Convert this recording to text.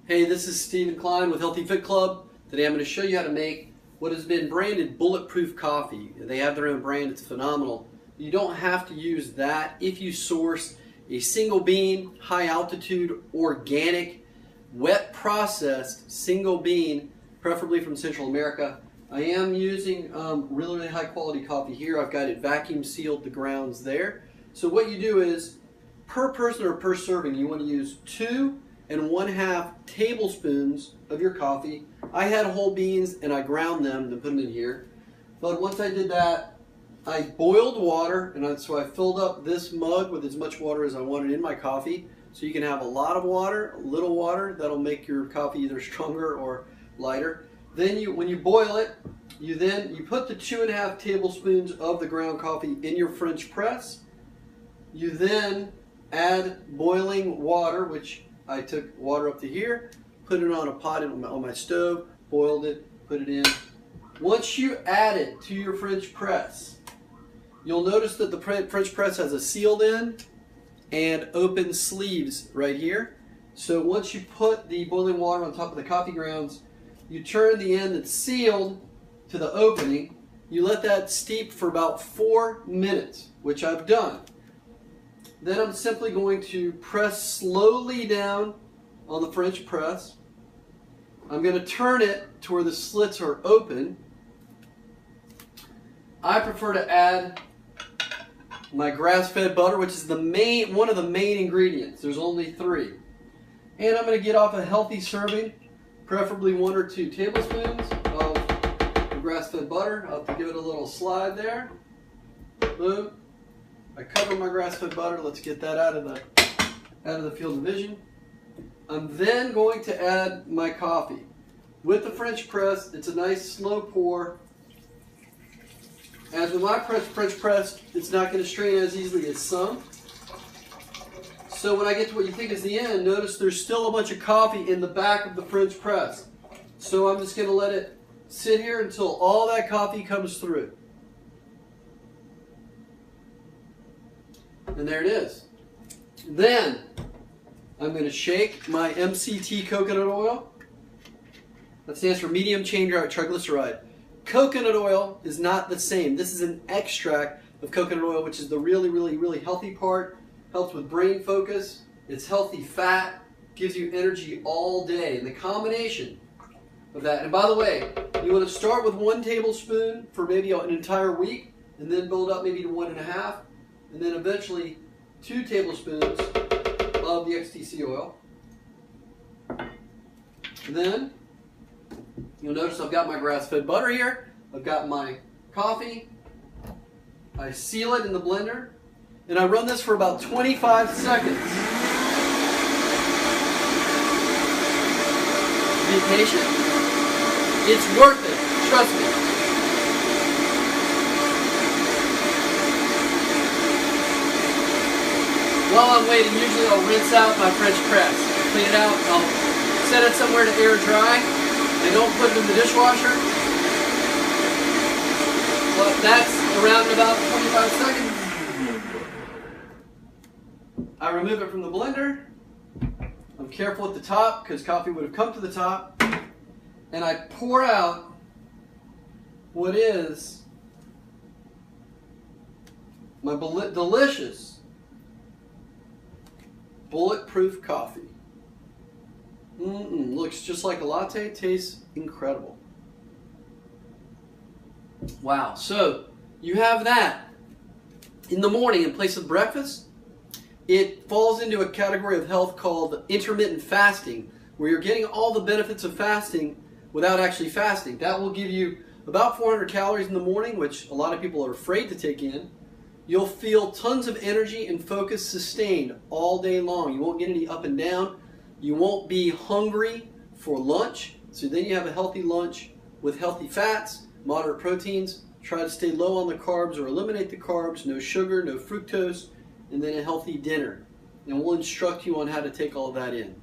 Hey, this is Stephen Klein with Healthy Fit Club. Today I'm going to show you how to make what has been branded Bulletproof coffee. They have their own brand, it's phenomenal. You don't have to use that if you source a single bean, high altitude, organic, wet processed single bean, preferably from Central America. I am using really high quality coffee here. I've got it vacuum sealed, the grounds there. So what you do is, per person or per serving, you want to use 2 1/2 tablespoons of your coffee. I had whole beans and I ground them and put them in here. But once I did that, I boiled water, and so I filled up this mug with as much water as I wanted in my coffee. So you can have a lot of water, a little water. That'll make your coffee either stronger or lighter. Then when you boil it, you put the 2 1/2 tablespoons of the ground coffee in your French press. You then add boiling water, which I took water up to here, put it on a pot on my stove, boiled it, put it in. Once you add it to your French press, you'll notice that the French press has a sealed end and open sleeves right here. So once you put the boiling water on top of the coffee grounds, you turn the end that's sealed to the opening. You let that steep for about 4 minutes, which I've done. Then I'm simply going to press slowly down on the French press. I'm going to turn it to where the slits are open. I prefer to add my grass-fed butter, which is one of the main ingredients. There's only 3. And I'm going to get off a healthy serving, preferably 1 or 2 tablespoons of the grass-fed butter. I'll have to give it a little slide there. Boom. I cover my grass-fed butter. Let's get that out of the field of vision. I'm then going to add my coffee. With the French press, it's a nice slow pour. As with my French press, it's not going to strain as easily as some. So when I get to what you think is the end, notice there's still a bunch of coffee in the back of the French press. So I'm just going to let it sit here until all that coffee comes through. And there it is. Then I'm going to shake my MCT coconut oil. That stands for medium chain triglyceride. Coconut oil is not the same. This is an extract of coconut oil, which is the really healthy part. Helps with brain focus. It's healthy fat. Gives you energy all day. And the combination of that. And by the way, you want to start with 1 tablespoon for maybe an entire week, and then build up maybe to 1 1/2. And then eventually 2 tablespoons of the XTC oil. And then you'll notice I've got my grass-fed butter here. I've got my coffee. I seal it in the blender, and I run this for about 25 seconds. Be patient. It's worth it. Trust me. While I'm waiting, usually I'll rinse out my French press. Clean it out. I'll set it somewhere to air dry. I don't put it in the dishwasher. But that's around about 25 seconds. I remove it from the blender. I'm careful at the top because coffee would have come to the top. And I pour out what is my delicious Bulletproof coffee. Looks just like a latte, tastes incredible. Wow, so you have that in the morning in place of breakfast. It falls into a category of health called intermittent fasting, where you're getting all the benefits of fasting without actually fasting. That will give you about 400 calories in the morning, which a lot of people are afraid to take in. You'll feel tons of energy and focus sustained all day long. You won't get any up and down. You won't be hungry for lunch. So then you have a healthy lunch with healthy fats, moderate proteins. Try to stay low on the carbs or eliminate the carbs. No sugar, no fructose, and then a healthy dinner. And we'll instruct you on how to take all of that in.